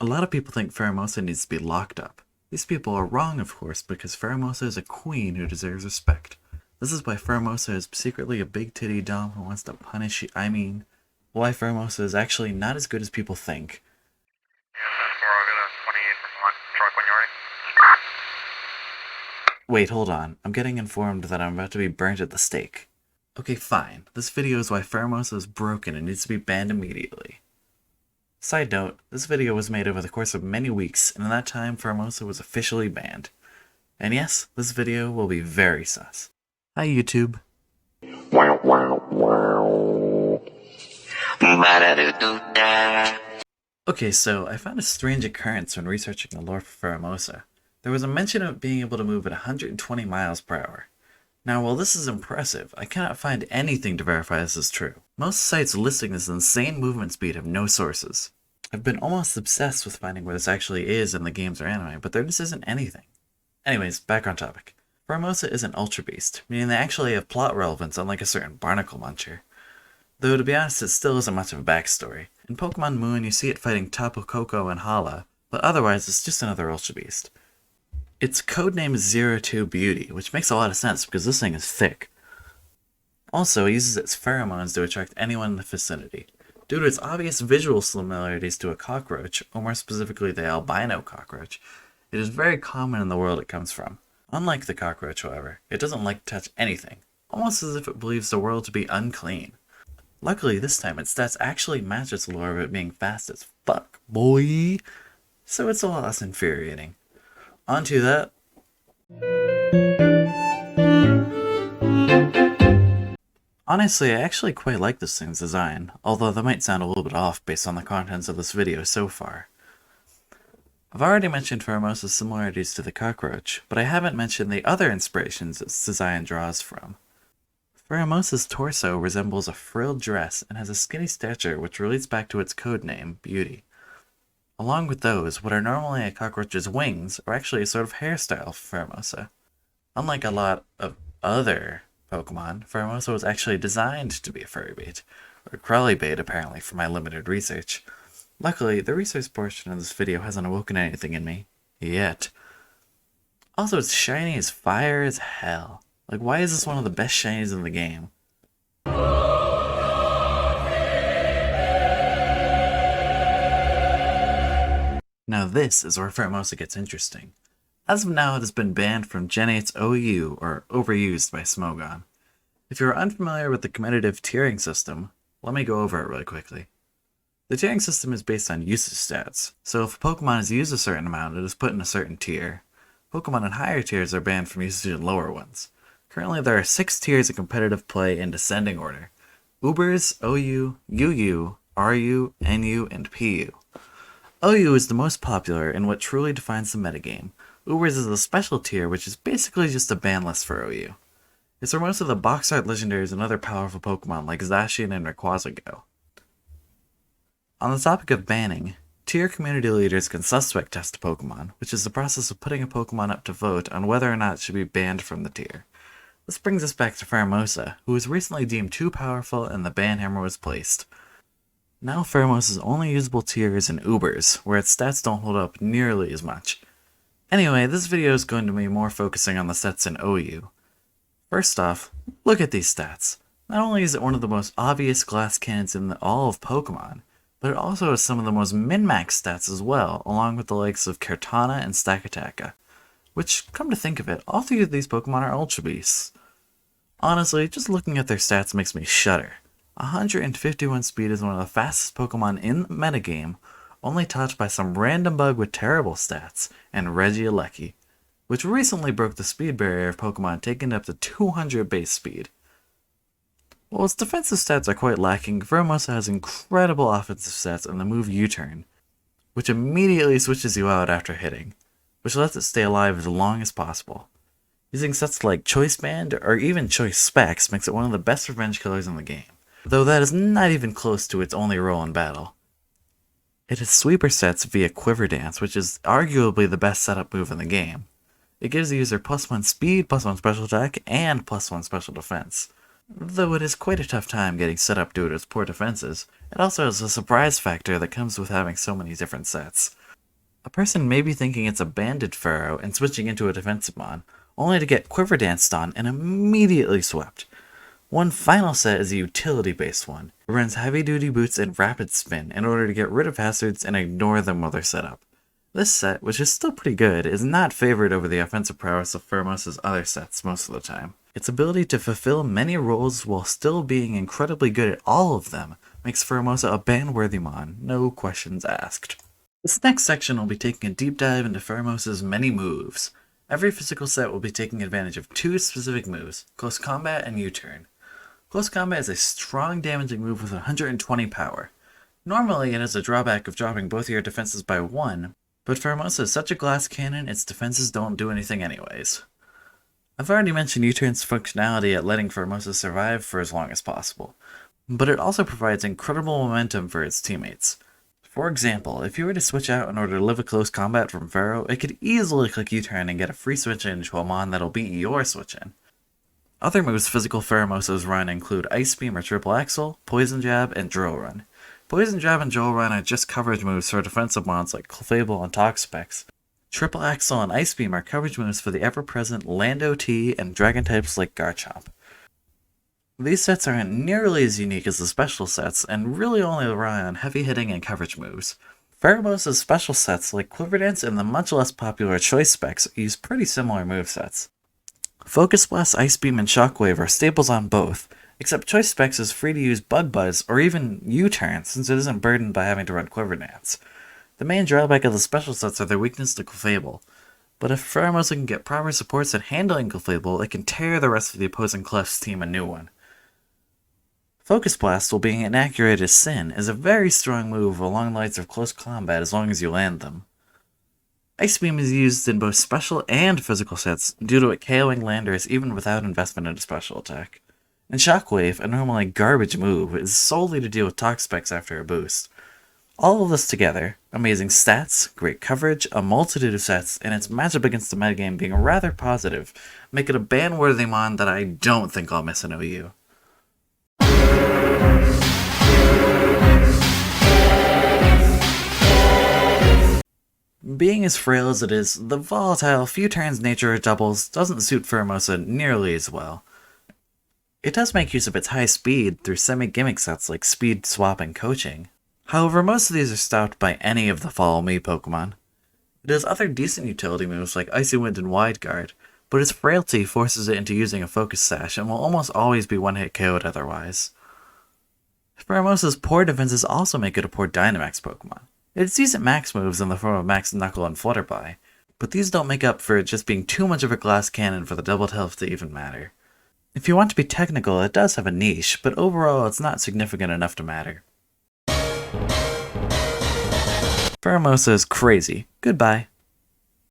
A lot of people think Pheromosa needs to be locked up. These people are wrong, of course, because Pheromosa is a queen who deserves respect. This is why Pheromosa is secretly a big titty dom who wants to punish you. Why Pheromosa is actually not as good as people think. Wait, hold on. I'm getting informed that I'm about to be burnt at the stake. Okay, fine. This video is why Pheromosa is broken and needs to be banned immediately. Side note, this video was made over the course of many weeks, and in that time, Pheromosa was officially banned. And yes, this video will be very sus. Hi, YouTube. Wow, wow, wow. Okay, so I found a strange occurrence when researching the lore for Pheromosa. There was a mention of being able to move at 120 miles per hour. Now, while this is impressive, I cannot find anything to verify this is true. Most sites listing this insane movement speed have no sources. I've been almost obsessed with finding where this actually is in the games or anime, but there just isn't anything. Anyways, back on topic. Pheromosa is an Ultra Beast, meaning they actually have plot relevance unlike a certain barnacle muncher. Though to be honest, it still isn't much of a backstory. In Pokemon Moon, you see it fighting Tapu Koko and Hala, but otherwise it's just another Ultra Beast. Its codename is 02 Beauty, which makes a lot of sense because this thing is thick. Also, it uses its pheromones to attract anyone in the vicinity. Due to its obvious visual similarities to a cockroach, or more specifically the albino cockroach, it is very common in the world it comes from. Unlike the cockroach, however, it doesn't like to touch anything, almost as if it believes the world to be unclean. Luckily, this time its stats actually match its lore of it being fast as fuck, boy! So it's a lot less infuriating. Onto that. Honestly, I actually quite like this thing's design, although that might sound a little bit off based on the contents of this video so far. I've already mentioned Pheromosa's similarities to the cockroach, but I haven't mentioned the other inspirations its design draws from. Pheromosa's torso resembles a frilled dress and has a skinny stature which relates back to its codename, Beauty. Along with those, what are normally a cockroach's wings are actually a sort of hairstyle for Pheromosa. Unlike a lot of other Pokemon, Pheromosa was actually designed to be a furry bait, or crawly bait apparently from my limited research. Luckily, the research portion of this video hasn't awoken anything in me. Yet. Also, it's shiny as fire as hell. Like, why is this one of the best shinies in the game? Now this is where Pheromosa gets interesting. As of now, it has been banned from Gen 8's OU, or overused by Smogon. If you are unfamiliar with the competitive tiering system, let me go over it really quickly. The tiering system is based on usage stats, so if a Pokemon is used a certain amount, it is put in a certain tier. Pokemon in higher tiers are banned from usage in lower ones. Currently, there are 6 tiers of competitive play in descending order: Ubers, OU, UU, RU, NU, and PU. OU is the most popular and what truly defines the metagame. Ubers is a special tier which is basically just a ban list for OU. It's where most of the box art legendaries and other powerful Pokemon like Zacian and Rayquaza go. On the topic of banning, tier community leaders can suspect test a Pokemon, which is the process of putting a Pokemon up to vote on whether or not it should be banned from the tier. This brings us back to Pheromosa, who was recently deemed too powerful and the ban hammer was placed. Now Pheromosa's only usable tier is in Ubers, where its stats don't hold up nearly as much. Anyway, this video is going to be more focusing on the stats in OU. First off, look at these stats. Not only is it one of the most obvious glass cannons in all of Pokemon, but it also has some of the most min-max stats as well, along with the likes of Kartana and Stakataka. Which, come to think of it, all 3 of these Pokemon are Ultra Beasts. Honestly, just looking at their stats makes me shudder. 151 speed is one of the fastest Pokemon in the metagame, only topped by some random bug with terrible stats, and Regieleki, which recently broke the speed barrier of Pokemon taking it up to 200 base speed. While its defensive stats are quite lacking, Pheromosa has incredible offensive stats in the move U-turn, which immediately switches you out after hitting, which lets it stay alive as long as possible. Using sets like Choice Band or even Choice Specs makes it one of the best revenge killers in the game, though that is not even close to its only role in battle. It has sweeper sets via Quiver Dance, which is arguably the best setup move in the game. It gives the user +1 speed, +1 special attack, and +1 special defense. Though it is quite a tough time getting set up due to its poor defenses, it also has a surprise factor that comes with having so many different sets. A person may be thinking it's a banded Pharaoh and switching into a defensive mon, only to get Quiver Danced on and immediately swept. One final set is a utility-based one. It runs heavy-duty boots and rapid spin in order to get rid of hazards and ignore them while they're set up. This set, which is still pretty good, is not favored over the offensive prowess of Pheromosa's other sets most of the time. Its ability to fulfill many roles while still being incredibly good at all of them makes Pheromosa a ban-worthy mon, no questions asked. This next section will be taking a deep dive into Pheromosa's many moves. Every physical set will be taking advantage of two specific moves, Close Combat and U-Turn. Close Combat is a strong damaging move with 120 power. Normally it has a drawback of dropping both your defenses by 1, but Pheromosa is such a glass cannon its defenses don't do anything anyways. I've already mentioned U-Turn's functionality at letting Pheromosa survive for as long as possible, but it also provides incredible momentum for its teammates. For example, if you were to switch out in order to live a close combat from Pharaoh, it could easily click U-Turn and get a free switch in to a mon that'll beat your switch in. Other moves physical Pheromosas run include Ice Beam or Triple Axle, Poison Jab, and Drill Run. Poison Jab and Drill Run are just coverage moves for defensive mons like Clefable and Toxapex. Triple Axle and Ice Beam are coverage moves for the ever-present Lando T and Dragon types like Garchomp. These sets aren't nearly as unique as the special sets and really only rely on heavy hitting and coverage moves. Pheromosa's special sets like Quiver Dance and the much less popular Choice Specs use pretty similar movesets. Focus Blast, Ice Beam, and Shockwave are staples on both, except Choice Specs is free to use Bug Buzz or even U-Turn since it isn't burdened by having to run Quiver Dance. The main drawback of the special sets are their weakness to Clefable, but if Pheromosa can get proper supports at handling Clefable, it can tear the rest of the opposing Clef's team a new one. Focus Blast, while being inaccurate as sin, is a very strong move along the lines of close combat as long as you land them. Ice Beam is used in both special and physical sets due to it KOing landers even without investment in a special attack. And Shockwave, a normally garbage move, is solely to deal with Toxapex after a boost. All of this together, amazing stats, great coverage, a multitude of sets, and its matchup against the metagame being rather positive, make it a ban-worthy mon that I don't think I'll miss in OU. Being as frail as it is, the volatile few turns nature of doubles doesn't suit Pheromosa nearly as well. It does make use of its high speed through semi-gimmick sets like Speed Swap and Coaching. However, most of these are stopped by any of the Follow Me Pokemon. It has other decent utility moves like Icy Wind and Wide Guard, but its frailty forces it into using a Focus Sash and will almost always be one-hit KO'd otherwise. Pheromosa's poor defenses also make it a poor Dynamax Pokemon. It has decent max moves in the form of Max Knuckle and Flutterby, but these don't make up for it just being too much of a glass cannon for the doubled health to even matter. If you want to be technical, it does have a niche, but overall it's not significant enough to matter. Pheromosa is crazy. Goodbye.